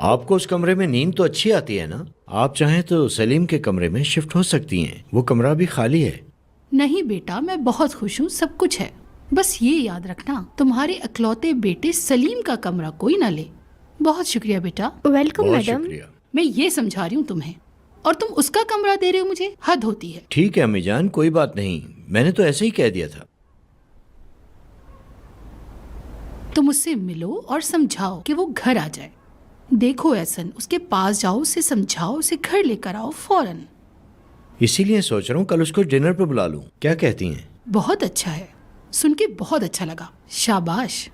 आपको उस कमरे में नींद तो अच्छी आती है ना? आप चाहें तो सलीम के कमरे में शिफ्ट हो सकती हैं, वो कमरा भी खाली है। नहीं बेटा, मैं बहुत खुश हूँ, सब कुछ है। बस ये याद रखना, तुम्हारे इकलौते बेटे सलीम का कमरा कोई ना ले। बहुत शुक्रिया बेटा। वेलकम बहुत मैडम। शुक्रिया। मैं ये समझा रही हूँ तुम्हें, और तुम उसका कमरा दे रहे हो मुझे, हद होती है। ठीक है अम्मी जान, कोई बात नहीं, मैंने तो ऐसे ही कह दिया था। तुम उससे मिलो और समझाओ कि वो घर आ जाए। देखो एहसन, उसके पास जाओ, उसे समझाओ, उसे घर लेकर आओ फौरन। इसीलिए सोच रहा हूँ कल उसको डिनर पे बुला लूँ, क्या कहती हैं? बहुत अच्छा है, सुन के बहुत अच्छा लगा, शाबाश।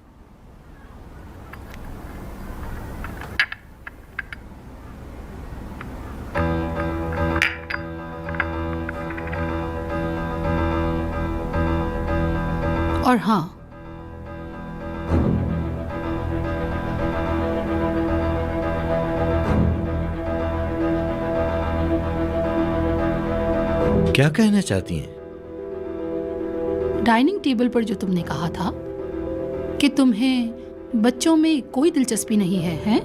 और हाँ, क्या कहना चाहती हैं? डाइनिंग टेबल पर जो तुमने कहा था कि तुम्हें बच्चों में कोई दिलचस्पी नहीं है, हैं?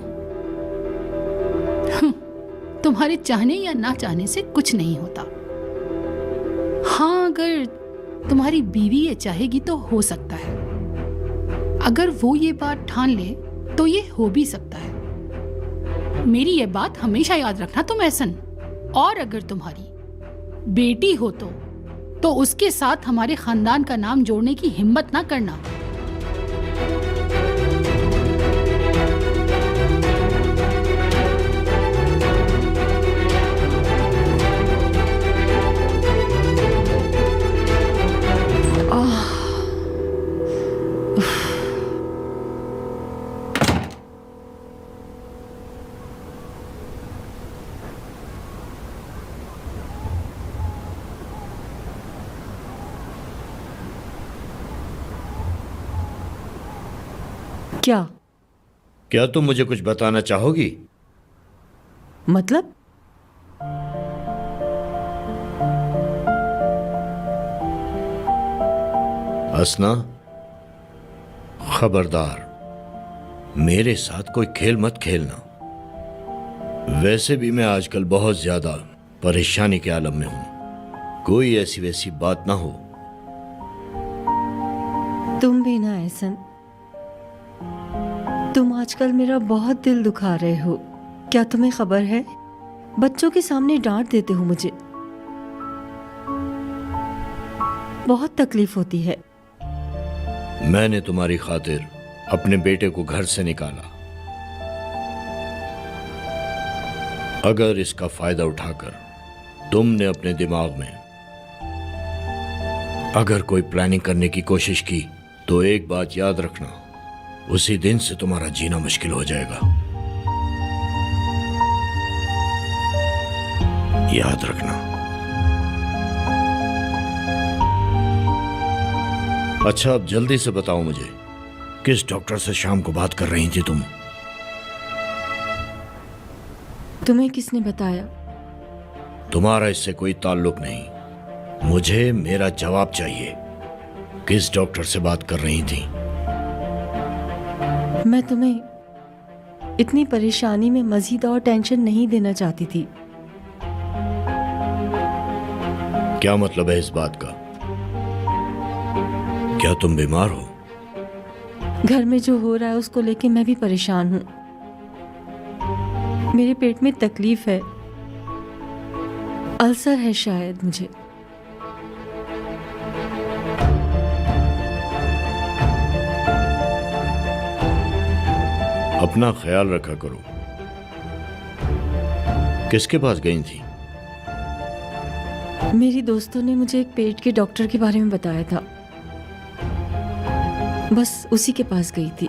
तुम्हारे चाहने या ना चाहने से कुछ नहीं होता। हाँ, अगर तुम्हारी बीवी ये चाहेगी तो हो सकता है। अगर वो ये बात ठान ले तो ये हो भी सकता है। मेरी ये बात हमेशा याद रखना तुम एहसन। और अगर तुम्हारी बेटी हो तो उसके साथ हमारे खानदान का नाम जोड़ने की हिम्मत ना करना। क्या? क्या तुम मुझे कुछ बताना चाहोगी? मतलब? हसना, खबरदार, मेरे साथ कोई खेल मत खेलना। वैसे भी मैं आजकल बहुत ज्यादा परेशानी के आलम में हूं। कोई ऐसी वैसी बात ना हो। तुम भी ना एहसन, तुम आजकल मेरा बहुत दिल दुखा रहे हो। क्या तुम्हें खबर है? बच्चों के सामने डांट देते हो मुझे। बहुत तकलीफ होती है। मैंने तुम्हारी खातिर अपने बेटे को घर से निकाला। अगर इसका फायदा उठाकर तुमने अपने दिमाग में अगर कोई प्लानिंग करने की कोशिश की तो एक बात याद रखना, उसी दिन से तुम्हारा जीना मुश्किल हो जाएगा। याद रखना। अच्छा, अब जल्दी से बताओ मुझे, किस डॉक्टर से शाम को बात कर रही थी तुम? तुम्हें किसने बताया? तुम्हारा इससे कोई ताल्लुक नहीं। मुझे मेरा जवाब चाहिए। किस डॉक्टर से बात कर रही थी? मैं तुम्हें इतनी परेशानी में मजीद और टेंशन नहीं देना चाहती थी। क्या मतलब है इस बात का? क्या तुम बीमार हो? घर में जो हो रहा है उसको लेके मैं भी परेशान हूं। मेरे पेट में तकलीफ है, अल्सर है शायद मुझे। अपना ख्याल रखा करो। किसके पास गई थी? मेरी दोस्तों ने मुझे एक पेट के डॉक्टर के बारे में बताया था, बस उसी के पास गई थी।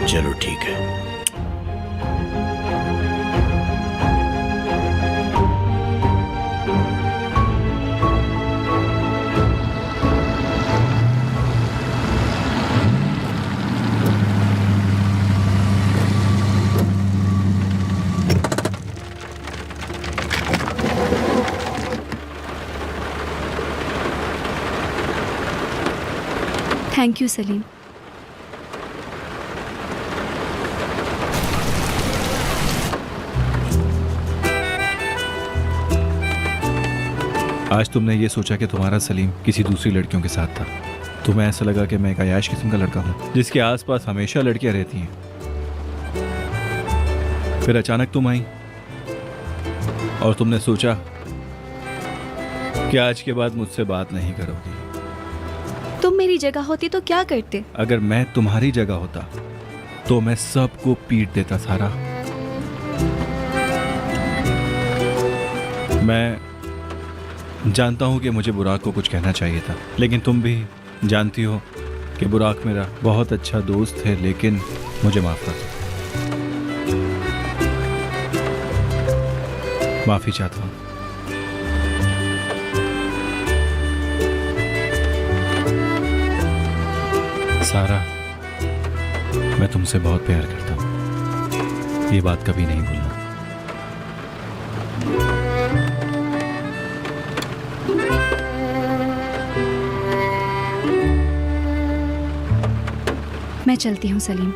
चलो ठीक है। Thank you Salim. आज तुमने ये सोचा कि तुम्हारा सलीम किसी दूसरी लड़कियों के साथ था। तुम्हें ऐसा लगा कि मैं एक अयाश किस्म का लड़का हूँ जिसके आसपास हमेशा लड़कियां रहती हैं। फिर अचानक तुम आई और तुमने सोचा कि आज के बाद मुझसे बात नहीं करोगी। तुम मेरी जगह होती तो क्या करते? अगर मैं तुम्हारी जगह होता तो मैं सबको पीट देता सारा। मैं जानता हूं कि मुझे बुराक को कुछ कहना चाहिए था, लेकिन तुम भी जानती हो कि बुराक मेरा बहुत अच्छा दोस्त है, लेकिन मुझे माफ कर दो। माफी चाहता हूं। सारा, मैं तुमसे बहुत प्यार करता हूं, ये बात कभी नहीं भूलना। मैं चलती हूँ सलीम।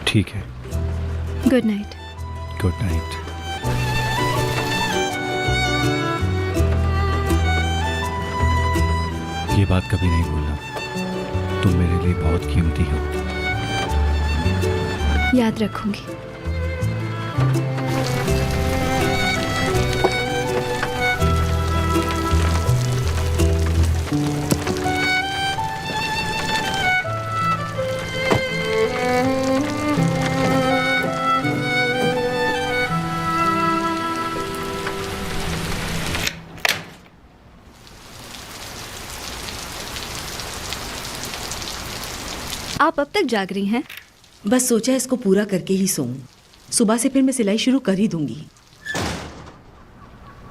ठीक है, गुड नाइट। Good night. ये बात कभी नहीं भूलना, तुम मेरे लिए बहुत कीमती हो। याद रखूंगी। आप अब तक जाग रही हैं? बस सोचा इसको पूरा करके ही सोऊं। सुबह से फिर मैं सिलाई शुरू कर ही दूंगी।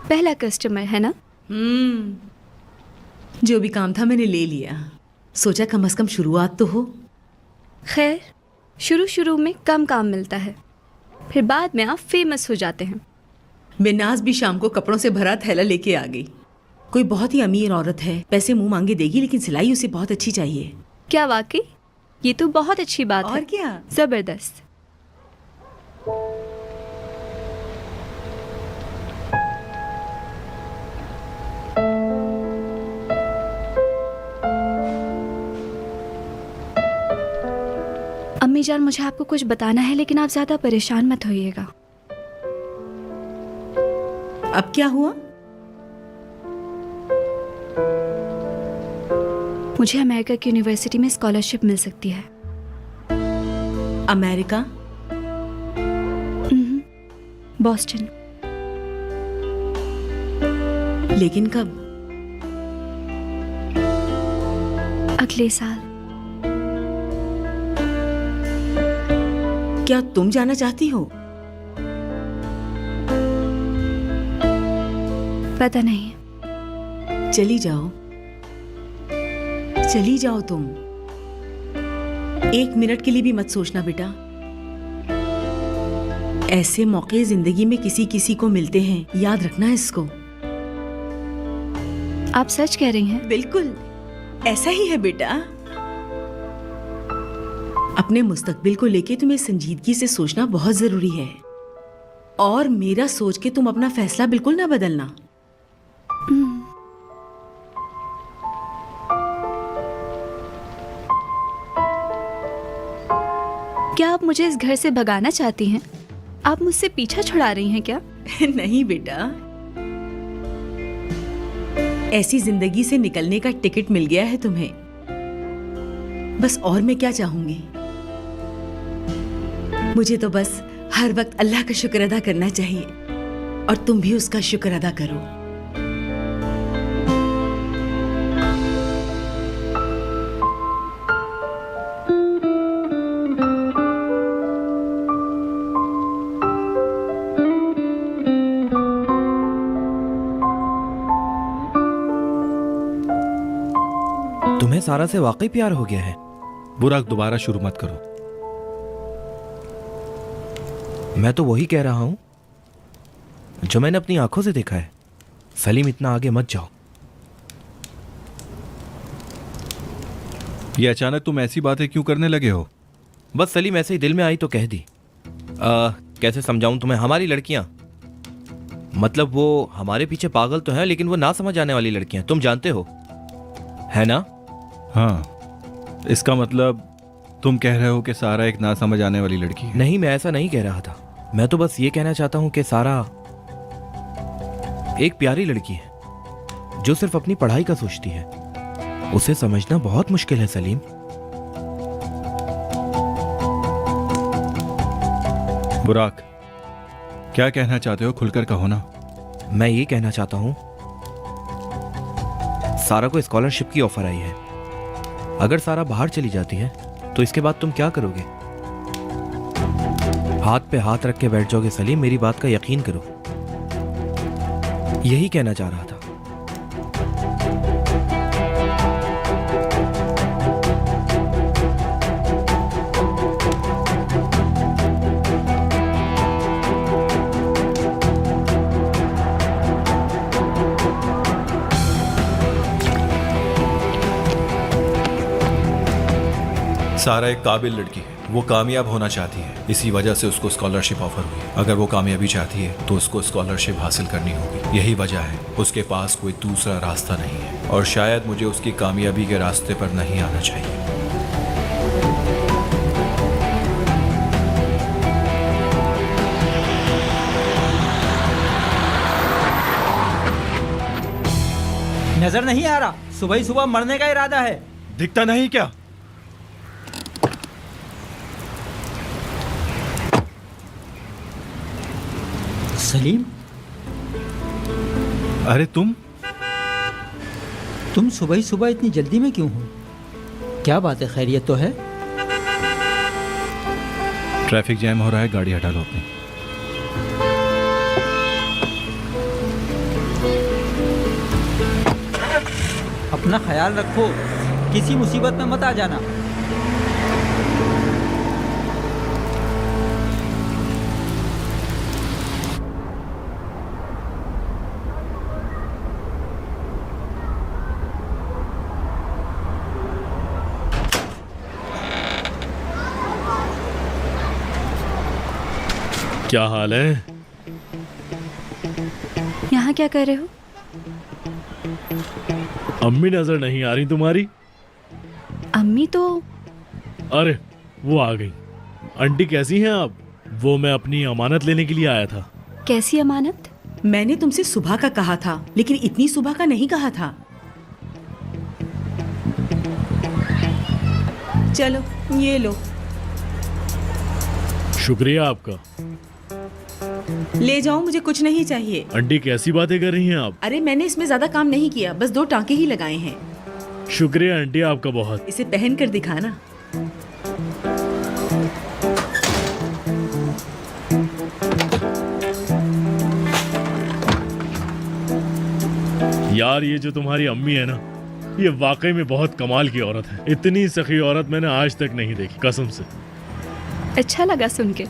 पहला कस्टमर है ना? जो भी काम था मैंने ले लिया। सोचा कम से कम शुरुआत तो हो। खैर, शुरू में कम काम मिलता है, फिर बाद में आप फेमस हो जाते हैं। बेनाज भी शाम को कपड़ों से भरा थैला लेके आ गई। कोई बहुत ही अमीर औरत है, पैसे मुंह मांगे देगी, लेकिन सिलाई उसे बहुत अच्छी चाहिए। क्या वाकई? ये तो बहुत अच्छी बात है। और क्या, जबरदस्त। अम्मी जान, मुझे आपको कुछ बताना है, लेकिन आप ज्यादा परेशान मत होइएगा। अब क्या हुआ? मुझे अमेरिका की यूनिवर्सिटी में स्कॉलरशिप मिल सकती है। अमेरिका? बॉस्टन। लेकिन कब? अगले साल। क्या तुम जाना चाहती हो? पता नहीं। चली जाओ, चली जाओ तुम। 1 मिनट के लिए भी मत सोचना बेटा। ऐसे मौके जिंदगी में किसी किसी को मिलते हैं, याद रखना इसको। आप सच कह रही हैं? बिल्कुल ऐसा ही है बेटा। अपने मुस्तकबिल को लेके तुम्हें संजीदगी से सोचना बहुत जरूरी है, और मेरा सोच के तुम अपना फैसला बिल्कुल ना बदलना। क्या आप मुझे इस घर से भगाना चाहती हैं? आप मुझसे पीछा छुड़ा रही हैं क्या? नहीं बेटा, ऐसी जिंदगी से निकलने का टिकट मिल गया है तुम्हें। बस और मैं क्या चाहूंगी? मुझे तो बस हर वक्त अल्लाह का शुक्र अदा करना चाहिए, और तुम भी उसका शुक्र अदा करो। तुम्हें सारा से वाकई प्यार हो गया है? बुराक, दोबारा शुरू मत करो। मैं तो वही कह रहा हूं जो मैंने अपनी आंखों से देखा है। सलीम, इतना आगे मत जाओ। ये अचानक तुम ऐसी बातें क्यों करने लगे हो? बस सलीम ऐसे ही दिल में आई तो कह दी। कैसे समझाऊं तुम्हें? हमारी लड़कियां मतलब वो हमारे पीछे पागल तो है, लेकिन वो ना समझ आने वाली लड़की हैं, तुम जानते हो, है ना? हाँ, इसका मतलब तुम कह रहे हो कि सारा एक ना समझ आने वाली लड़की है? नहीं, मैं ऐसा नहीं कह रहा था। मैं तो बस ये कहना चाहता हूँ कि सारा एक प्यारी लड़की है जो सिर्फ अपनी पढ़ाई का सोचती है। उसे समझना बहुत मुश्किल है सलीम। बुराक, क्या कहना चाहते हो? खुलकर कहो ना। मैं ये कहना चाहता हूँ, सारा को स्कॉलरशिप की ऑफर आई है। अगर सारा बाहर चली जाती है तो इसके बाद तुम क्या करोगे? हाथ पे हाथ रख के बैठ जाओगे सलीम, मेरी बात का यकीन करो। यही कहना चाह रहा था। सारा एक काबिल लड़की है, वो कामयाब होना चाहती है, इसी वजह से उसको स्कॉलरशिप ऑफर हुई है। अगर वो कामयाबी चाहती है तो उसको स्कॉलरशिप हासिल करनी होगी। यही वजह है, उसके पास कोई दूसरा रास्ता नहीं है, और शायद मुझे उसकी कामयाबी के रास्ते पर नहीं आना चाहिए। नजर नहीं आ रहा, सुबह ही सुबह मरने का इरादा है। दिखता नहीं क्या? सलीम, अरे तुम सुबह ही सुबह इतनी जल्दी में क्यों हो? क्या बात है, खैरियत तो है? ट्रैफिक जैम हो रहा है, गाड़ी हटा लो अपनी। अपना ख्याल रखो, किसी मुसीबत में मत आ जाना। क्या हाल है? यहाँ क्या कर रहे हो? अम्मी नजर नहीं आ रही तुम्हारी? अम्मी तो अरे वो आ गई। आंटी कैसी हैं आप? वो मैं अपनी अमानत लेने के लिए आया था। कैसी अमानत? मैंने तुमसे सुबह का कहा था, लेकिन इतनी सुबह का नहीं कहा था। चलो ये लो। शुक्रिया आपका। ले जाओ, मुझे कुछ नहीं चाहिए। आंटी कैसी बातें कर रही हैं आप? अरे मैंने इसमें ज्यादा काम नहीं किया, बस 2 टांके ही लगाए हैं। शुक्रिया आंटी आपका बहुत। इसे पहन कर दिखाना। यार ये जो तुम्हारी अम्मी है ना, ये वाकई में बहुत कमाल की औरत है। इतनी सखी औरत मैंने आज तक नहीं देखी, कसम से। अच्छा लगा सुन के।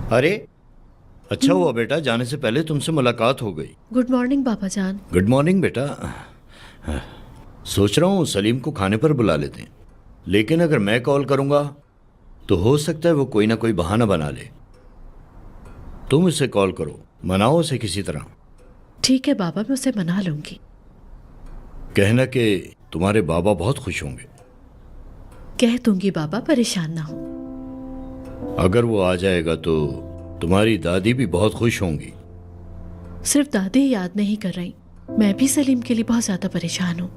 अरे अच्छा हुआ बेटा, जाने से पहले तुमसे मुलाकात हो गई। गुड मॉर्निंग पापा जान। गुड मॉर्निंग बेटा। सोच रहा हूँ सलीम को खाने पर बुला लेते हैं, लेकिन अगर मैं कॉल करूंगा तो हो सकता है वो कोई ना कोई बहाना बना ले। तुम इसे कॉल करो, मनाओ उसे किसी तरह। ठीक है बाबा, मैं उसे मना लूंगी। कहना कि तुम्हारे बाबा बहुत खुश होंगे। कह दूंगी बाबा, परेशान ना हो। अगर वो आ जाएगा तो तुम्हारी दादी भी बहुत खुश होंगी। सिर्फ दादी ही याद नहीं कर रही, मैं भी सलीम के लिए बहुत ज्यादा परेशान हूँ।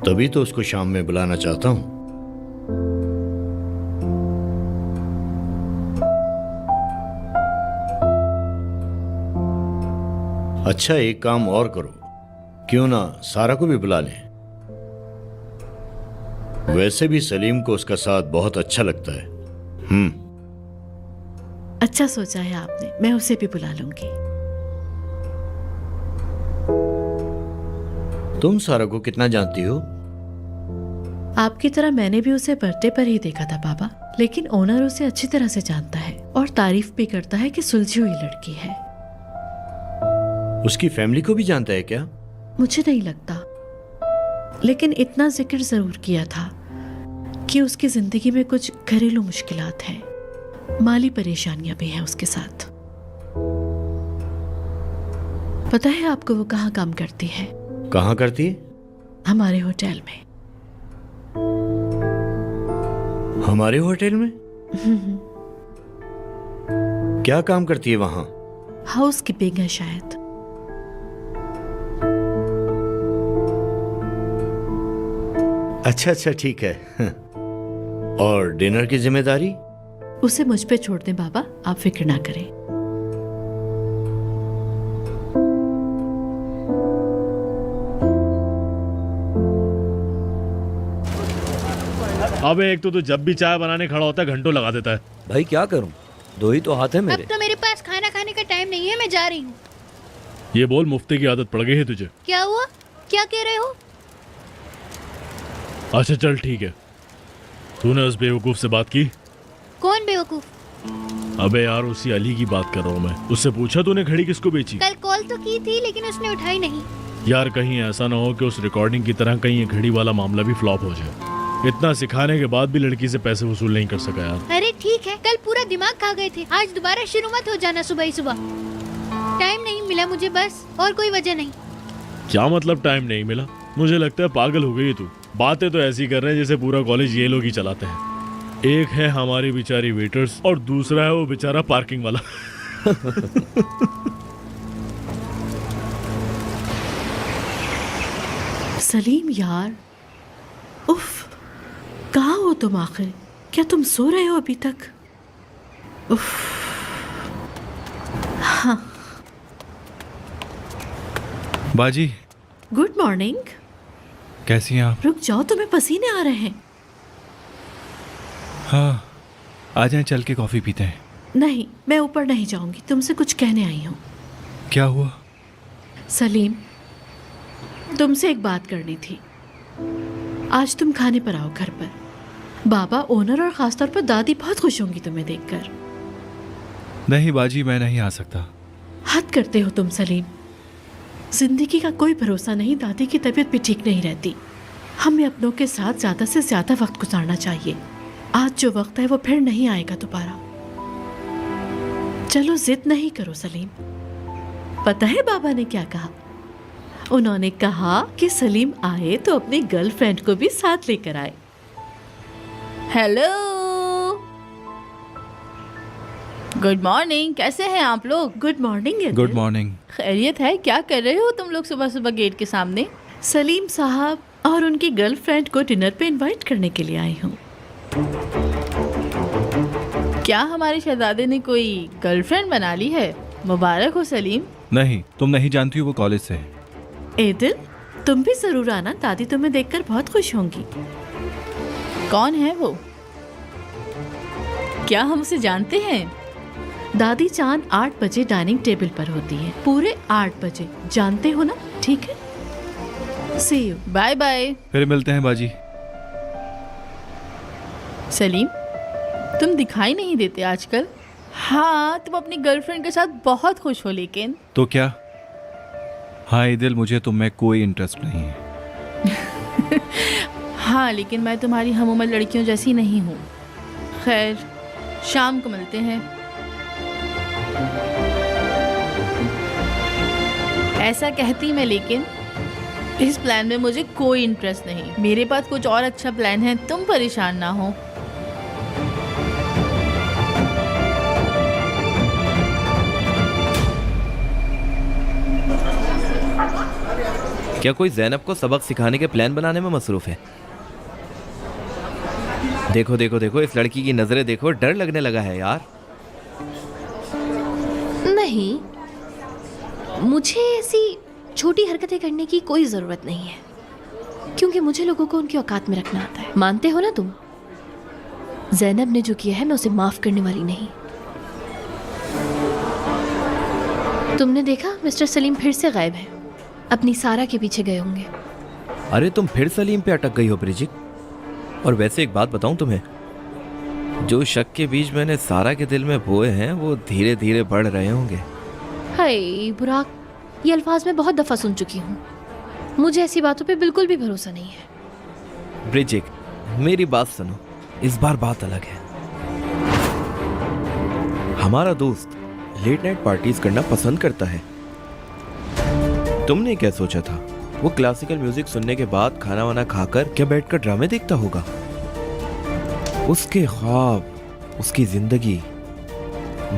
तभी तो उसको शाम में बुलाना चाहता हूँ। अच्छा एक काम और करो, क्यों ना सारा को भी बुला लें। वैसे भी सलीम को उसका साथ बहुत अच्छा लगता है। अच्छा सोचा है आपने, मैं उसे भी बुला लूंगी। तुम सारा को कितना जानती हो? आपकी तरह मैंने भी उसे बर्थडे पर ही देखा था पापा, लेकिन ओनर उसे अच्छी तरह से जानता है और तारीफ भी करता है कि सुलझी हुई लड़की है। उसकी फैमिली को भी जानता है क्या? मुझे नहीं लगता, लेकिन इतना जिक्र जरूर किया था कि उसकी जिंदगी में कुछ घरेलू मुश्किलात हैं, माली परेशानियां भी हैं उसके साथ। पता है आपको वो कहाँ काम करती है? कहाँ करती है? हमारे होटल में। हमारे होटल में? क्या काम करती है वहां? हाउस कीपिंग है शायद। अच्छा ठीक है। और डिनर की जिम्मेदारी? उसे मुझ पे छोड़ दें बाबा, आप फिक्र ना करें। अबे एक तो तू जब भी चाय बनाने खड़ा होता है घंटों लगा देता है। भाई क्या करूं, दो ही तो हाथ है अब मेरे। तो मेरे पास खाना खाने का टाइम नहीं है, मैं जा रही हूँ। ये बोल मुफ्ती की आदत पड़ गई है तुझे? क्या हुआ? क्या कह रहे हो? अच्छा चल ठीक है, तूने उस बेवकूफ से बात की? कौन बेवकूफ? अबे यार उसी अली की बात कर रहा हूँ मैं। उससे पूछा तूने घड़ी किसको बेची? कल कॉल तो की थी लेकिन उसने उठाई नहीं। यार कहीं ऐसा ना हो कि उस रिकॉर्डिंग की तरह कहीं ये घड़ी वाला मामला भी फ्लॉप हो जाए। इतना सिखाने के बाद भी लड़की से पैसे वसूल नहीं कर सका यार। अरे ठीक है, कल पूरा दिमाग खा गए थे, आज दोबारा शुरू मत हो जाना सुबह ही सुबह। टाइम नहीं मिला मुझे बस, और कोई वजह नहीं। क्या मतलब टाइम नहीं मिला? मुझे लगता है पागल हो गई है तू। बातें तो ऐसी कर रहे हैं जैसे पूरा कॉलेज ये लोग ही चलाते हैं। एक है हमारी बेचारी वेटर्स और दूसरा है वो बेचारा पार्किंग वाला। सलीम यार, उफ, कहाँ हो तुम आखिर? क्या तुम सो रहे हो अभी तक? उफ। हाँ। बाजी गुड मॉर्निंग। कैसी हैं आप? रुक जाओ, तुम्हें पसीने आ रहे हैं। हाँ आ जाएं, चल के कॉफ़ी पीते हैं। नहीं, मैं ऊपर नहीं जाऊंगी, तुमसे कुछ कहने आई हूँ। क्या हुआ? सलीम, तुमसे एक बात करनी थी। आज तुम खाने पर आओ घर पर। बाबा, ओनर और खासतौर पर दादी बहुत खुश होंगी तुम्हें देखकर। नहीं बाजी, मैं नहीं आ सकता। हद करते हो तुम सलीम। जिंदगी का कोई भरोसा नहीं, दादी की तबीयत भी ठीक नहीं रहती। हमें अपनों के साथ ज्यादा से ज्यादा वक्त गुजारना चाहिए। आज जो वक्त है वो फिर नहीं आएगा दोबारा। चलो जिद नहीं करो सलीम। पता है बाबा ने क्या कहा? उन्होंने कहा कि सलीम आए तो अपनी गर्लफ्रेंड को भी साथ लेकर आए। Hello, good morning. कैसे हैं आप लोग? Good morning. Good morning. खैरियत है? क्या कर रहे हो तुम लोग सुबह सुबह गेट के सामने? सलीम साहब और उनकी गर्लफ्रेंड को डिनर पे इनवाइट करने के लिए आई हूँ। क्या हमारे शहजादे ने कोई गर्लफ्रेंड बना ली है? मुबारक हो सलीम। नहीं, तुम नहीं जानती हो, वो कॉलेज से है। एदिल, तुम भी जरूर आना, दादी तुम्हें देखकर बहुत खुश होंगी। कौन है वो? क्या हम उसे जानते हैं? दादी चांद 8 बजे डाइनिंग टेबल पर होती है, पूरे 8 बजे। जानते हो ना? ठीक है, सी यू। Bye bye. फिर मिलते हैं बाजी। सलीम, तुम दिखाई नहीं देते आजकल। हाँ, तुम अपनी गर्लफ्रेंड के साथ बहुत खुश हो, लेकिन तो क्या? हाँ दिल, मुझे तुम में कोई इंटरेस्ट नहीं है। हाँ, लेकिन मैं तुम्हारी हम उम्र लड़कियों जैसी नहीं हूँ। खैर, शाम को मिलते हैं। ऐसा कहती मैं, लेकिन इस प्लान में मुझे कोई इंटरेस्ट नहीं। मेरे पास कुछ और अच्छा प्लान है, तुम परेशान ना हो। क्या कोई जैनब को सबक सिखाने के प्लान बनाने में मसरूफ है? देखो देखो देखो, इस लड़की की नजरें देखो, डर लगने लगा है यार। नहीं, मुझे ऐसी छोटी हरकतें करने की कोई ज़रूरत नहीं है, क्योंकि मुझे लोगों को उनकी औकात में रखना आता है। मानते हो ना तुम? जैनब ने जो किया है मैं उसे माफ़ करने वाली नहीं। तुमने देखा मिस्टर सलीम फिर से गायब है, अपनी सारा के पीछे गए होंगे। अरे तुम फिर सलीम पे अटक गई हो ब्रिजिक। और वैसे एक बात बताऊं तुम्हें, जो शक के बीज मैंने सारा के दिल में बोए हैं वो धीरे धीरे बढ़ रहे होंगे। हाय बुराक, ये अल्फाज मैं बहुत दफ़ा सुन चुकी हूँ। मुझे ऐसी बातों पे बिल्कुल भी भरोसा नहीं है। ब्रिजिक, मेरी बात सुनो, इस बार बात अलग है। हमारा दोस्त लेट नाइट पार्टीज करना पसंद करता है। तुमने क्या सोचा था? वो क्लासिकल म्यूजिक सुनने के बाद खाना वाना खाकर क्या बैठकर ड्रामे देखता होगा? उसके ख्वाब, उसकी जिंदगी,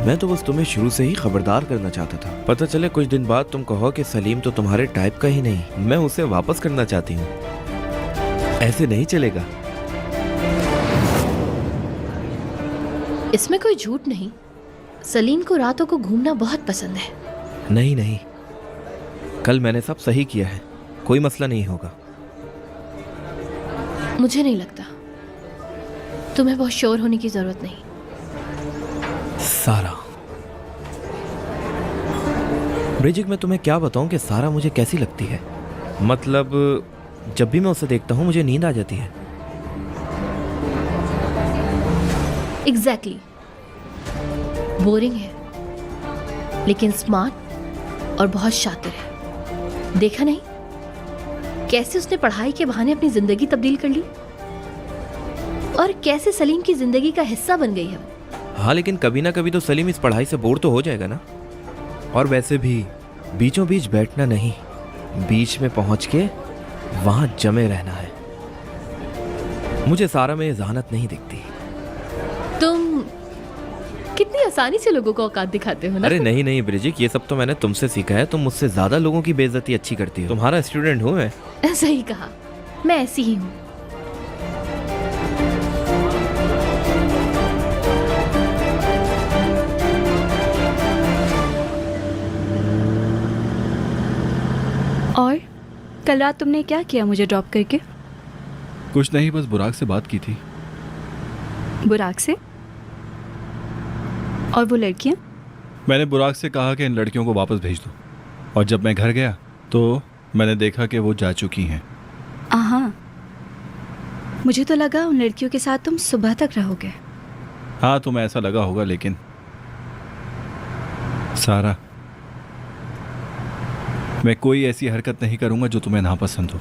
मैं तो बस तुम्हें शुरू से ही खबरदार करना चाहता था। पता चले कुछ दिन बाद तुम कहो कि सलीम तो तुम्हारे टाइप का ही नहीं, मैं उसे वापस करना चाहती हूँ। ऐसे नहीं चलेगा। इसमें कोई झूठ नहीं, सलीम को रातों को घूमना बहुत पसंद है। नहीं नहीं, कल मैंने सब सही किया है, कोई मसला नहीं होगा। मुझे नहीं लगता, तुम्हें बहुत श्योर होने की जरूरत नहीं। सारा, ब्रिजिक, मैं तुम्हें क्या बताऊं कि सारा मुझे कैसी लगती है। मतलब जब भी मैं उसे देखता हूं मुझे नींद आ जाती है। एग्जैक्टली, बोरिंग है लेकिन स्मार्ट और बहुत शातिर है। देखा नहीं कैसे उसने पढ़ाई के बहाने अपनी जिंदगी तब्दील कर ली और कैसे सलीम की जिंदगी का हिस्सा बन गई है। हाँ, लेकिन कभी ना कभी तो सलीम इस पढ़ाई से बोर तो हो जाएगा ना। और वैसे भी बीचों बीच बैठना नहीं, बीच में पहुंच के वहां जमे रहना है। मुझे सारा में जहानत नहीं दिखती। तुम कितनी आसानी से लोगों को औकात दिखाते हो ना। अरे नहीं नहीं ब्रिजिक, ये सब तो मैंने तुमसे सीखा है। तुम मुझसे ज्यादा लोगों की बेइज्जती अच्छी करती हो। तुम्हारा स्टूडेंट हूँ मैं। सही कहा, मैं ऐसी ही हूँ। और कल रात तुमने क्या किया मुझे ड्रॉप करके? कुछ नहीं, बस बुराक से बात की थी। बुराक से? और वो लड़कियां? मैंने बुराक से कहा कि इन लड़कियों को वापस भेज दो, और जब मैं घर गया तो मैंने देखा कि वो जा चुकी हैं। हाँ, मुझे तो लगा उन लड़कियों के साथ तुम सुबह तक रहोगे। हाँ, तुम्हें ऐसा लगा होगा, लेकिन सारा, मैं कोई ऐसी हरकत नहीं करूंगा जो तुम्हें नापसंद हो।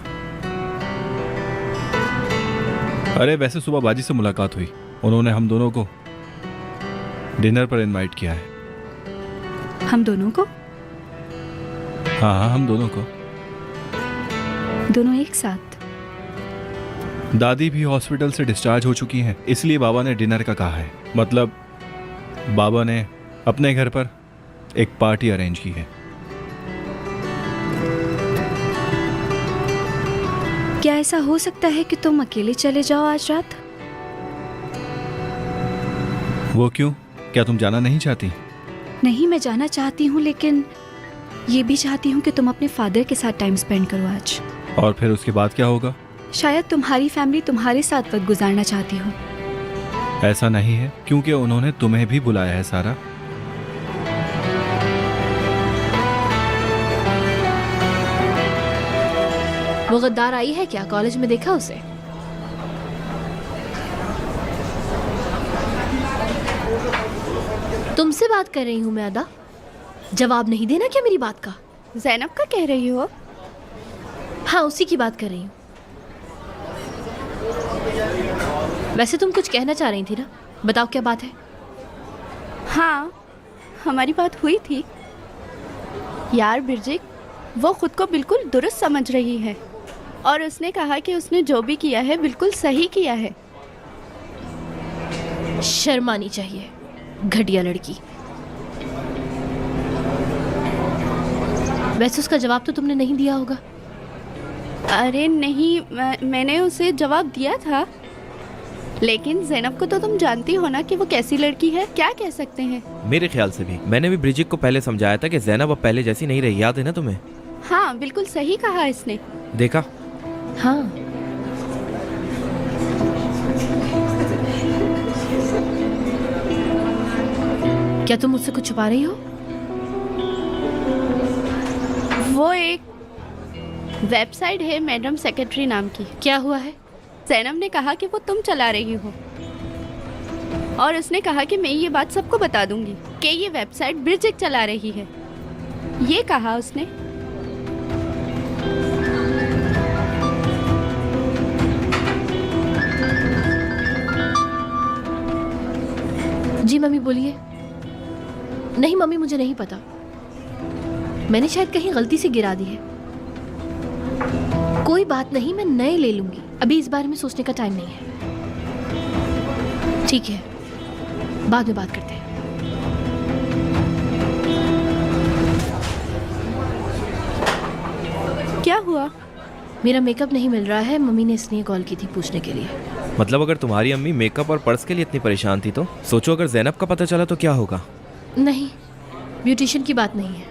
अरे वैसे सुबह बाजी से मुलाकात हुई, उन्होंने हम दोनों को डिनर पर इनवाइट किया है। हम दोनों को? हाँ, हम दोनों को। दोनों एक साथ? दादी भी हॉस्पिटल से डिस्चार्ज हो चुकी हैं, इसलिए बाबा ने डिनर का कहा है। मतलब बाबा ने अपने घर पर एक पार्टी अरेंज की है। क्या ऐसा हो सकता है कि तुम अकेले चले जाओ आज रात? वो क्यों? क्या तुम जाना नहीं चाहती? नहीं, मैं जाना चाहती हूँ, लेकिन ये भी चाहती हूँ कि तुम अपने फादर के साथ टाइम स्पेंड करो आज। और फिर उसके बाद क्या होगा? शायद तुम्हारी फैमिली तुम्हारे साथ वक्त गुजारना चाहती हो। ऐसा नहीं है, क्योंकि उन्होंने तुम्हें भी बुलाया है सारा। वो गद्दार आई है क्या? कॉलेज में देखा उसे? तुमसे बात कर रही हूँ मैं अदा, जवाब नहीं देना क्या मेरी बात का? ज़ैनब का कह रही हो? हाँ, उसी की बात कर रही हूँ। वैसे तुम कुछ कहना चाह रही थी ना, बताओ क्या बात है? हाँ, हमारी बात हुई थी। यार बिरजिक, वो खुद को बिल्कुल दुरुस्त समझ रही है और उसने कहा कि उसने जो भी किया है बिल्कुल सही किया है। शर्म आनी चाहिए, घटिया लड़की। वैसे उसका जवाब तो तुमने नहीं दिया होगा। अरे नहीं, मैंने उसे जवाब दिया था, लेकिन ज़ैनब को तो तुम जानती हो ना कि वो कैसी लड़की है। क्या कह सकते हैं? मेरे ख्याल से भी मैंने भी ब्रिजिक को पहले समझाया था कि ज़ैनब अब पहले जैसी नहीं रही, याद है ना तुम्हें? हाँ, बिल्कुल सही कहा इसने। देखा? हाँ, क्या तुम मुझसे कुछ छुपा रही हो? वो एक वेबसाइट है मैडम सेक्रेटरी नाम की। क्या हुआ है? जैनब ने कहा कि वो तुम चला रही हो, और उसने कहा कि मैं ये बात सबको बता दूंगी कि ये वेबसाइट ब्रिजेक चला रही है। ये कहा उसने। जी मम्मी बोलिए। नहीं मम्मी, मुझे नहीं पता, मैंने शायद कहीं गलती से गिरा दी है। कोई बात नहीं, मैं नए ले लूंगी, अभी इस बारे में सोचने का टाइम नहीं है। ठीक है, बाद में बात करते हैं। क्या हुआ? मेरा मेकअप नहीं मिल रहा है, मम्मी ने इसलिए कॉल की थी पूछने के लिए। मतलब अगर तुम्हारी अम्मी मेकअप और पर्स के लिए इतनी परेशान थी तो सोचो अगर ज़ैनब का पता चला तो क्या होगा। नहीं, ब्यूटिशियन की बात नहीं है,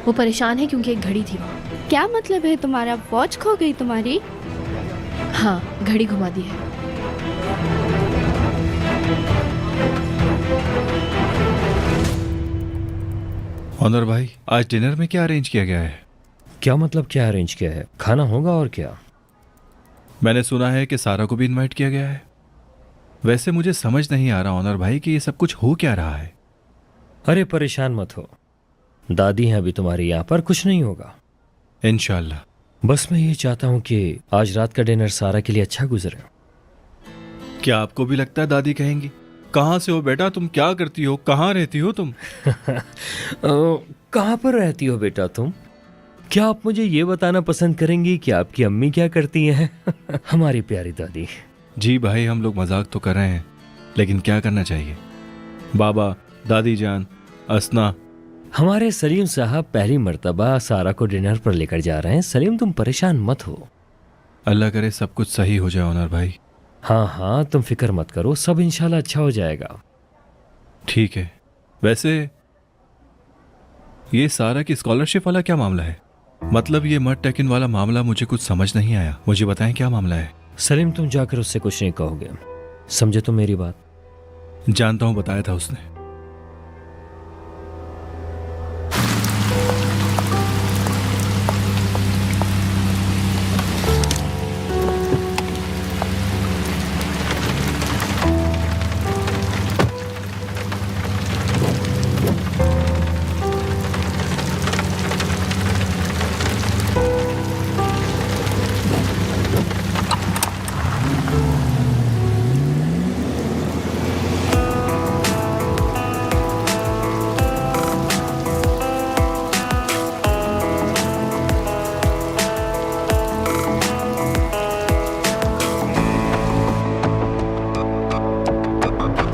वो परेशान है क्योंकि एक घड़ी थी वहाँ। क्या मतलब है तुम्हारा? वॉच खो गई तुम्हारी? हाँ, घड़ी घुमा दी है। ऑनर भाई, आज डिनर में क्या अरेंज किया गया है? क्या मतलब क्या अरेंज किया है? खाना होगा और क्या। मैंने सुना है कि सारा को भी इनवाइट किया गया है। वैसे मुझे समझ नहीं आ रहा ऑनर भाई कि ये सब कुछ हो क्या रहा है। अरे परेशान मत हो, दादी हैं अभी तुम्हारी यहाँ पर, कुछ नहीं होगा इंशाल्लाह। बस मैं ये चाहता हूँ कि आज रात का डिनर सारा के लिए अच्छा गुजरे। क्या आपको भी लगता है दादी कहेंगी कहाँ से हो बेटा, तुम क्या करती हो, कहाँ रहती हो तुम? कहाँ पर रहती हो बेटा तुम? क्या आप मुझे ये बताना पसंद करेंगी कि आपकी अम्मी क्या करती हैं? हमारी प्यारी दादी। जी भाई, हम लोग मजाक तो कर रहे हैं, लेकिन क्या करना चाहिए? बाबा, दादी जान, असना। हमारे सलीम साहब पहली मर्तबा सारा को डिनर पर लेकर जा रहे हैं। सलीम तुम परेशान मत हो। अल्लाह करे सब कुछ सही हो जाए ऑनर भाई। हाँ हाँ, तुम फिक्र मत करो, सब इंशाल्लाह अच्छा हो जाएगा। ठीक है। वैसे ये सारा की स्कॉलरशिप वाला क्या मामला है? मतलब ये मड टेकिन वाला मामला मुझे कुछ समझ नहीं आया, मुझे बताएं क्या मामला है। सलीम तुम जाकर उससे कुछ नहीं कहोगे, समझे तुम मेरी बात? जानता हूं, बताया था उसने।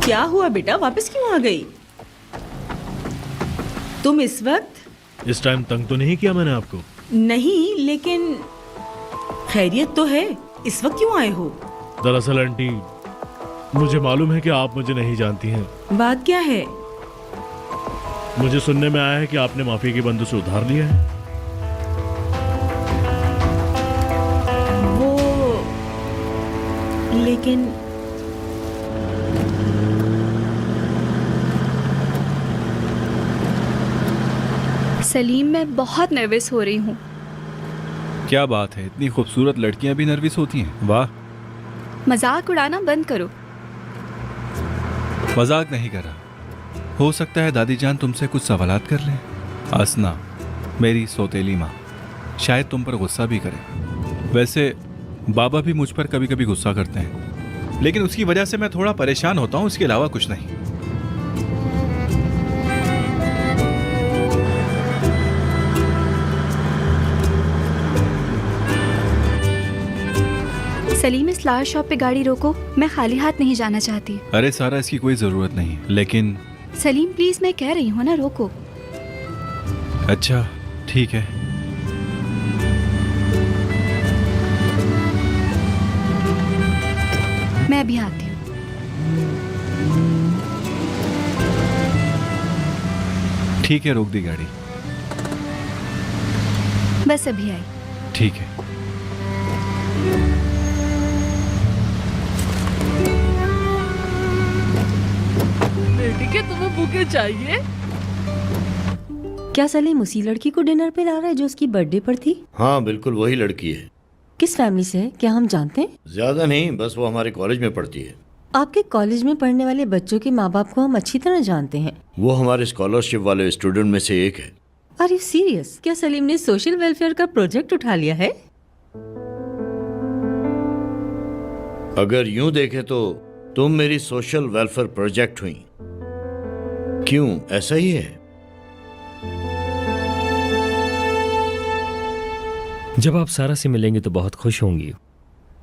क्या हुआ बेटा, वापस क्यों आ गई तुम इस वक्त? इस टाइम तंग तो नहीं किया मैंने आपको? नहीं, लेकिन खैरियत तो है, इस वक्त क्यों आए हो? दरअसल आंटी, मुझे मालूम है कि आप मुझे नहीं जानती हैं। बात क्या है? मुझे सुनने में आया है कि आपने माफी की बंदूक से उधार लिया है। वो लेकिन सलीम, मैं बहुत नर्वस हो रही हूँ। क्या बात है, इतनी खूबसूरत लड़कियां भी नर्वस होती हैं? वाह। मजाक उड़ाना बंद करो। मजाक नहीं कर रहा। हो सकता है दादी जान तुमसे कुछ सवालात कर लें। असना, मेरी सौतेली माँ, शायद तुम पर गुस्सा भी करे। वैसे बाबा भी मुझ पर कभी कभी गुस्सा करते हैं, लेकिन उसकी वजह से मैं थोड़ा परेशान होता हूँ, इसके अलावा कुछ नहीं। सलीम, इस फ्लावर शॉप पे गाड़ी रोको, मैं खाली हाथ नहीं जाना चाहती। अरे सारा, इसकी कोई जरूरत नहीं, लेकिन सलीम प्लीज, मैं कह रही हूँ ना, रोको। अच्छा ठीक है। मैं अभी आती हूँ। ठीक है, रोक दी गाड़ी। बस अभी आई। ठीक है। क्या तुम्हें बुके चाहिए? क्या सलीम उसी लड़की को डिनर पे ला रहा है जो उसकी बर्थडे पर थी? हाँ बिल्कुल वही लड़की है। किस फैमिली से है, क्या हम जानते हैं? ज्यादा नहीं, बस वो हमारे कॉलेज में पढ़ती है। आपके कॉलेज में पढ़ने वाले बच्चों के माँ बाप को हम अच्छी तरह जानते हैं। वो हमारे स्कॉलरशिप वाले स्टूडेंट में से एक है। Are you serious? क्या सलीम ने सोशल वेलफेयर का प्रोजेक्ट उठा लिया है? अगर यूं देखे तो तुम मेरी सोशल वेलफेयर प्रोजेक्ट हुई। क्यों, ऐसा ही है? जब आप सारा से मिलेंगे तो बहुत खुश होंगी।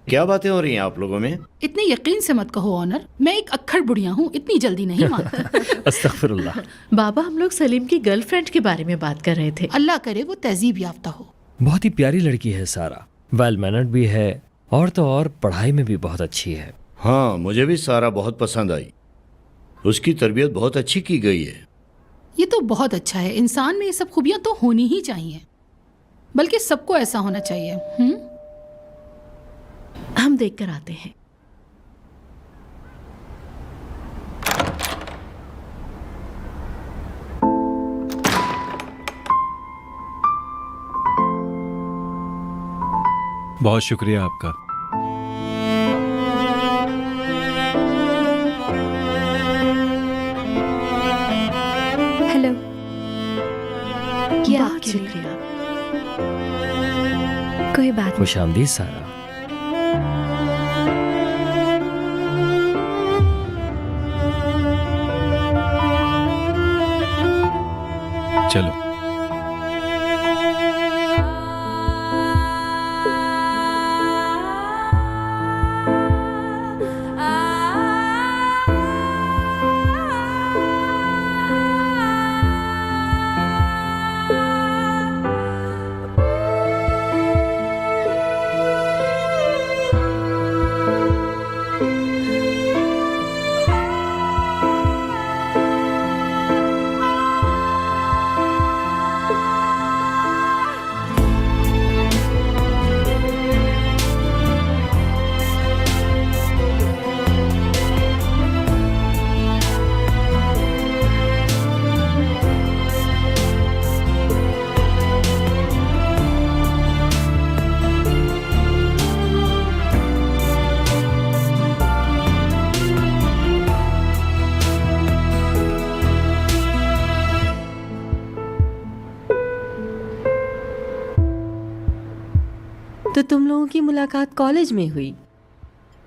क्या बातें हो रही हैं आप लोगों में? इतने यकीन से मत कहो ऑनर, मैं एक अक्खड़ बुढ़िया हूँ, इतनी जल्दी नहीं मानती। अस्तगफिरुल्लाह। बाबा, हम लोग सलीम की गर्लफ्रेंड के बारे में बात कर रहे थे। अल्लाह करे वो तहजीब याफ्ता हो। बहुत ही प्यारी लड़की है सारा, वेल मैनर्ड भी है और तो और पढ़ाई में भी बहुत अच्छी है। हाँ, मुझे भी सारा बहुत पसंद आई। उसकी तरबियत बहुत अच्छी की गई है। ये तो बहुत अच्छा है। इंसान में ये सब खूबियां तो होनी ही चाहिए, बल्कि सबको ऐसा होना चाहिए। हम देख कर आते हैं। बहुत शुक्रिया आपका। हेलो। ये बहुत आपके लिए। शुक्रिया। कोई बात नहीं। खुश आमदीद सारा। चलो। तो तुम लोगों की मुलाकात कॉलेज में हुई?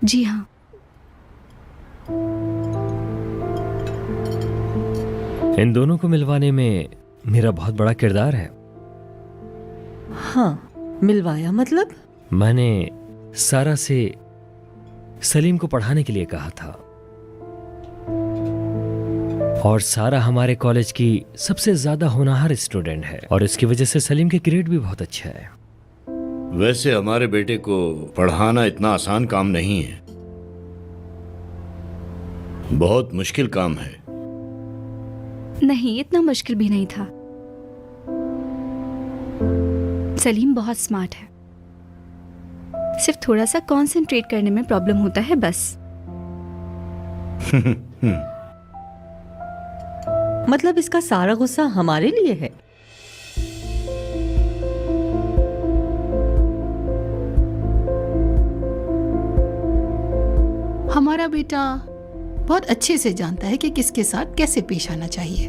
जी हाँ। इन दोनों को मिलवाने में मेरा बहुत बड़ा किरदार है। हाँ, मिलवाया मतलब? मैंने सारा से सलीम को पढ़ाने के लिए कहा था और सारा हमारे कॉलेज की सबसे ज्यादा होनहार स्टूडेंट है और इसकी वजह से सलीम के ग्रेड भी बहुत अच्छा है। वैसे हमारे बेटे को पढ़ाना इतना आसान काम नहीं है, बहुत मुश्किल काम है। नहीं, इतना मुश्किल भी नहीं था। सलीम बहुत स्मार्ट है, सिर्फ थोड़ा सा कंसंट्रेट करने में प्रॉब्लम होता है बस। मतलब इसका सारा गुस्सा हमारे लिए है? हमारा बेटा बहुत अच्छे से जानता है कि किसके साथ कैसे पेश आना चाहिए।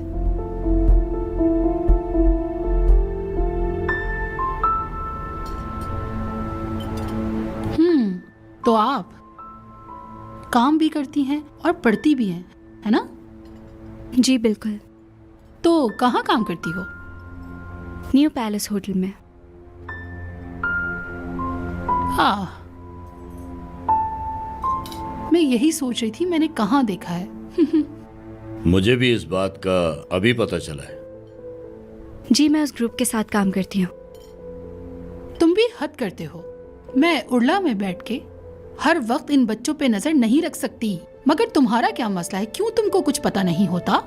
तो आप काम भी करती हैं और पढ़ती भी हैं, है ना? जी बिल्कुल। तो कहाँ काम करती हो? न्यू पैलेस होटल में। हाँ, मैं यही सोच रही थी, मैंने कहाँ देखा है। मुझे भी इस बात का अभी पता चला है। जी, मैं उस ग्रुप के साथ काम करती हूँ। तुम भी हद करते हो। मैं उड़ला में बैठ के हर वक्त इन बच्चों पे नजर नहीं रख सकती। मगर तुम्हारा क्या मसला है? क्यों तुमको कुछ पता नहीं होता?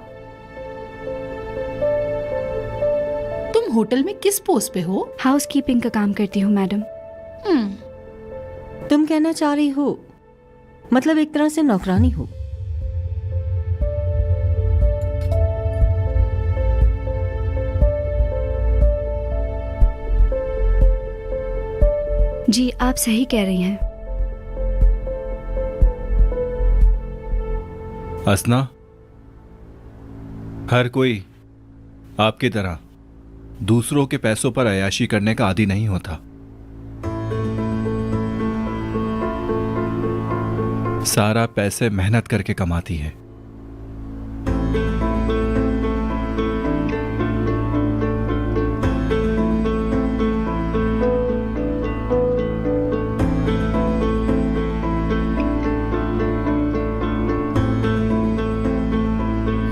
तुम होटल में किस पोस्ट पे हो? हाउस कीपिंग का काम करती हूँ मैडम। तुम कहना चाह रही हो मतलब एक तरह से नौकरानी हो? जी आप सही कह रही हैं। असना, हर कोई आपकी तरह दूसरों के पैसों पर अय्याशी करने का आदी नहीं होता। सारा पैसे मेहनत करके कमाती है।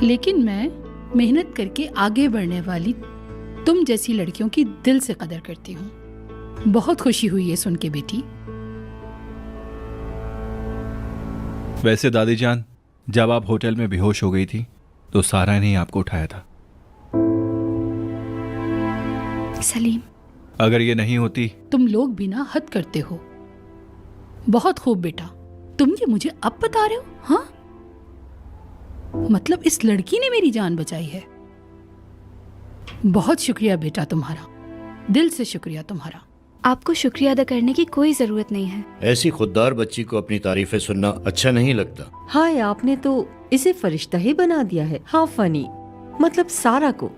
लेकिन मैं मेहनत करके आगे बढ़ने वाली तुम जैसी लड़कियों की दिल से कदर करती हूँ। बहुत खुशी हुई है सुन के बेटी। वैसे दादी जान, जब आप होटल में बेहोश हो गई थी तो सारा ने आपको उठाया था। सलीम, अगर ये नहीं होती। तुम लोग भी ना हद करते हो। बहुत खूब बेटा, तुम ये मुझे अब बता रहे हो? हाँ, मतलब इस लड़की ने मेरी जान बचाई है। बहुत शुक्रिया बेटा तुम्हारा, दिल से शुक्रिया तुम्हारा। आपको शुक्रिया अदा करने की कोई जरूरत नहीं है। ऐसी खुददार बच्ची को अपनी तारीफें सुनना अच्छा नहीं लगता। हाय, आपने तो इसे फरिश्ता ही बना दिया है। हाँ फनी, मतलब सारा को।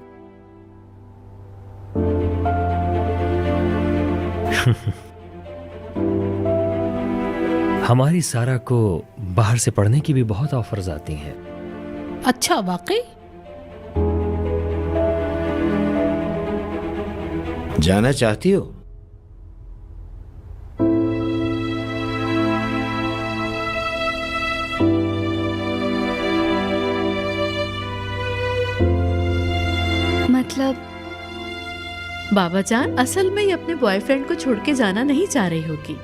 हमारी सारा को बाहर से पढ़ने की भी बहुत ऑफर्स आती हैं। अच्छा, वाकई? जाना चाहती हो? मतलब बाबा जान, असल में ये अपने बॉयफ्रेंड को छोड़ के जाना नहीं चाह रही होगी।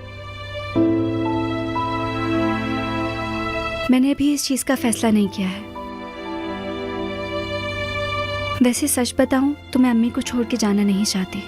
मैंने अभी इस चीज का फैसला नहीं किया है। वैसे सच बताऊं तो मैं अम्मी को छोड़ के जाना नहीं चाहती।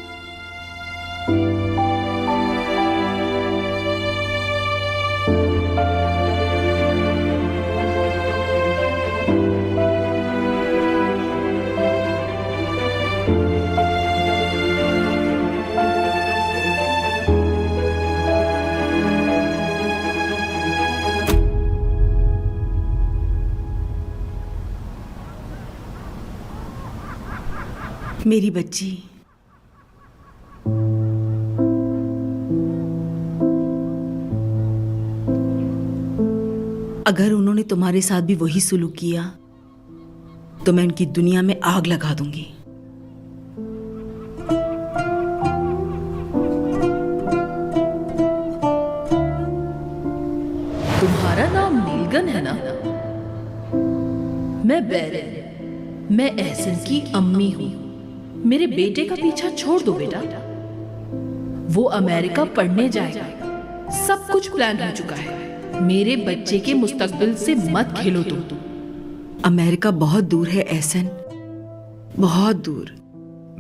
मेरी बच्ची, अगर उन्होंने तुम्हारे साथ भी वही सुलूक किया तो मैं उनकी दुनिया में आग लगा दूंगी। तुम्हारा नाम नीलगन है ना? मैं बैरन, मैं एहसन की अम्मी हूँ। मेरे बेटे का पीछा छोड़ दो बेटा, वो अमेरिका पढ़ने जाएगा। सब कुछ प्लान हो चुका है। मेरे बच्चे के मुस्तकबिल से मत खेलो तुम। अमेरिका बहुत दूर है एहसन, बहुत दूर।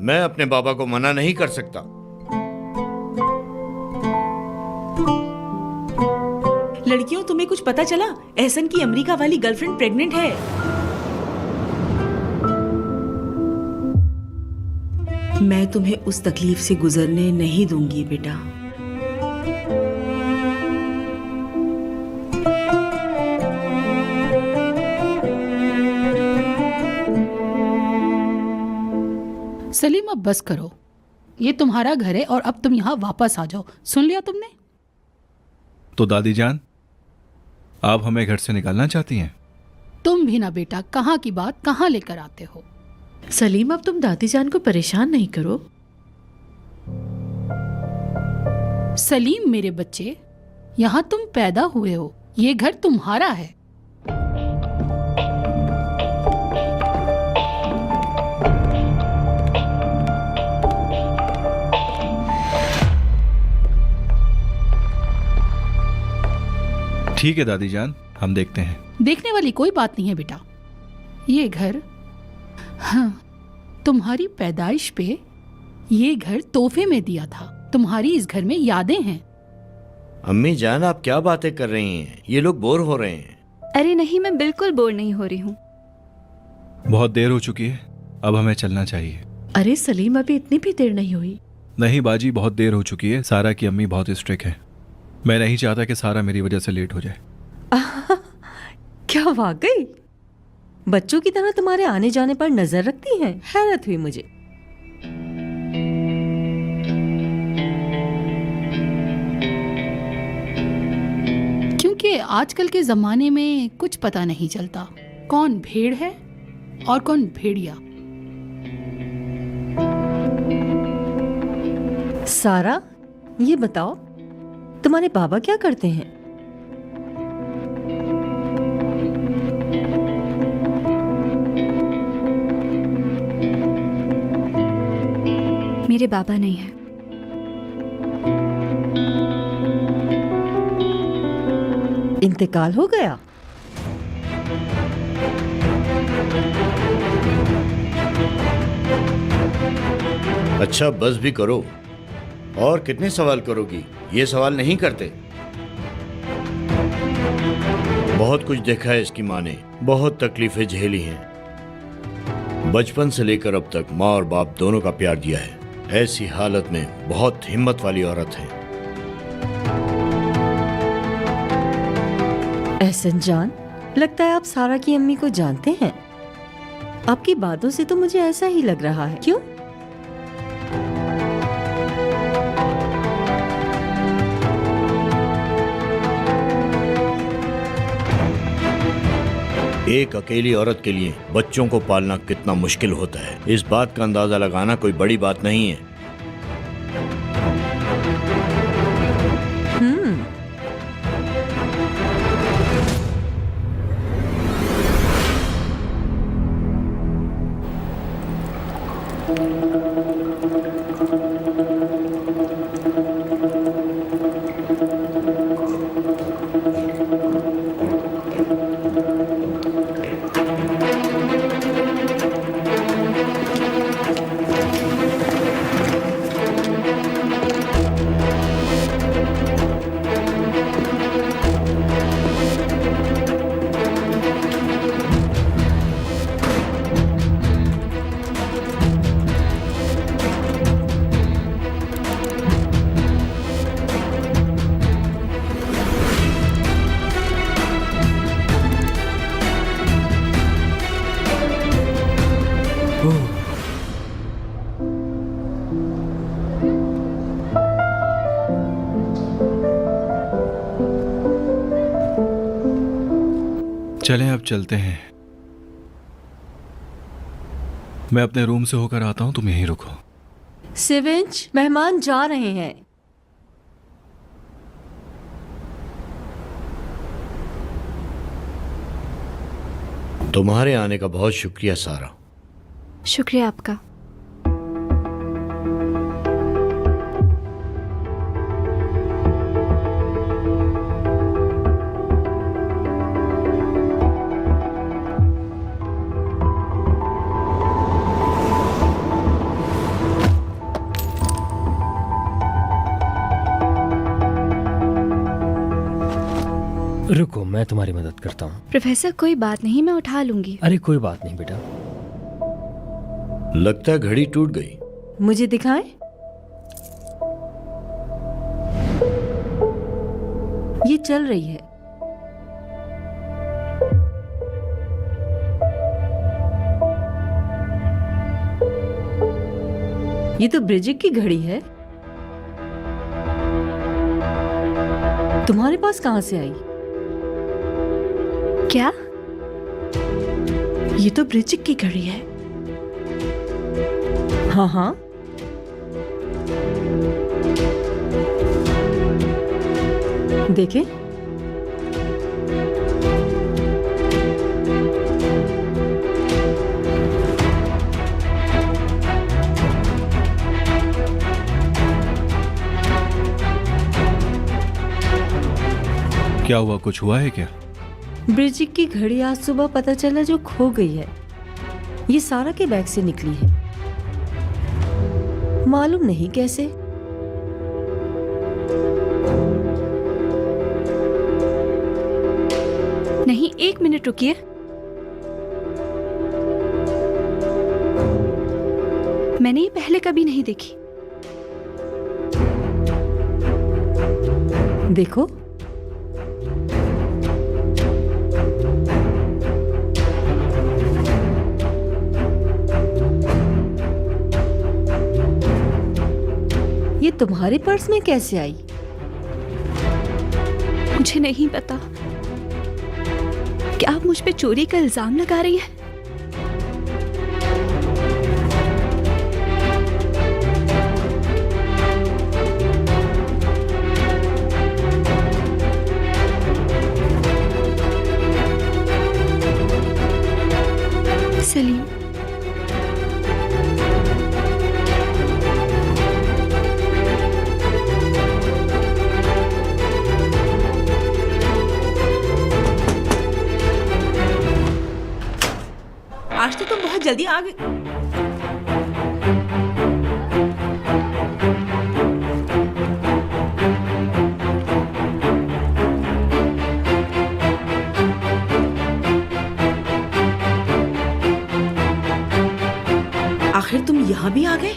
मैं अपने बाबा को मना नहीं कर सकता। लड़कियों, तुम्हें कुछ पता चला? एहसन की अमेरिका वाली गर्लफ्रेंड प्रेग्नेंट है। मैं तुम्हें उस तकलीफ से गुजरने नहीं दूंगी बेटा। सलीम, अब बस करो। ये तुम्हारा घर है और अब तुम यहाँ वापस आ जाओ। सुन लिया तुमने? तो दादी जान, आप हमें घर से निकालना चाहती हैं? तुम भी ना बेटा, कहाँ की बात कहाँ लेकर आते हो। सलीम, अब तुम दादी जान को परेशान नहीं करो। सलीम मेरे बच्चे, यहाँ तुम पैदा हुए हो, ये घर तुम्हारा है। ठीक है दादी जान, हम देखते हैं। देखने वाली कोई बात नहीं है बेटा। ये घर, हाँ, तुम्हारी पैदाइश पे ये घर तोहफे में दिया था। तुम्हारी इस घर में यादें हैं। अम्मी जान, आप क्या बातें कर रही हैं? ये लोग बोर हो रहे हैं। अरे नहीं, मैं बिल्कुल बोर नहीं हो रही हूँ। बहुत देर हो चुकी है, अब हमें चलना चाहिए। अरे सलीम, अभी इतनी भी देर नहीं हुई। नहीं बाजी, बहुत देर हो चुकी है। सारा की अम्मी बहुत स्ट्रिक्ट है। मैं नहीं चाहता कि सारा मेरी वजह से लेट हो जाए। क्या वाकई बच्चों की तरह तुम्हारे आने जाने पर नजर रखती हैं? हैरत हुई मुझे। क्योंकि आजकल के जमाने में कुछ पता नहीं चलता कौन भेड़ है और कौन भेड़िया। सारा, ये बताओ तुम्हारे बाबा क्या करते हैं? मेरे बाबा नहीं है। इंतकाल हो गया? अच्छा बस भी करो। और कितने सवाल करोगी? ये सवाल नहीं करते। बहुत कुछ देखा है इसकी माँ ने, बहुत तकलीफें झेली हैं। बचपन से लेकर अब तक माँ और बाप दोनों का प्यार दिया है। ऐसी हालत में बहुत हिम्मत वाली औरत है। एहसन जान, लगता है आप सारा की अम्मी को जानते हैं। आपकी बातों से तो मुझे ऐसा ही लग रहा है। क्यों? एक अकेली औरत के लिए बच्चों को पालना कितना मुश्किल होता है, इस बात का अंदाजा लगाना कोई बड़ी बात नहीं है। चलें अब चलते हैं। मैं अपने रूम से होकर आता हूं, तुम यहीं रुको। सिविंच, मेहमान जा रहे हैं। तुम्हारे आने का बहुत शुक्रिया सारा। शुक्रिया आपका। रुको, मैं तुम्हारी मदद करता हूँ। प्रोफेसर कोई बात नहीं, मैं उठा लूंगी। अरे कोई बात नहीं बेटा। लगता है घड़ी टूट गई। मुझे दिखाएं। ये चल रही है। ये तो ब्रिजिक की घड़ी है। तुम्हारे पास कहां से आई? क्या? ये तो ब्रिजिक की घड़ी है। हाँ हाँ, देखें। क्या हुआ, कुछ हुआ है क्या? ब्रिजिक की घड़ी आज सुबह पता चला जो खो गई है। ये सारा के बैग से निकली है, मालूम नहीं कैसे। नहीं, एक मिनट रुकिए। मैंने ये पहले कभी नहीं देखी। देखो, ये तुम्हारे पर्स में कैसे आई? मुझे नहीं पता। क्या आप मुझ पे चोरी का इल्जाम लगा रही हैं? सलीम, आज तो तुम बहुत जल्दी आ गए। आखिर तुम यहाँ भी आ गए?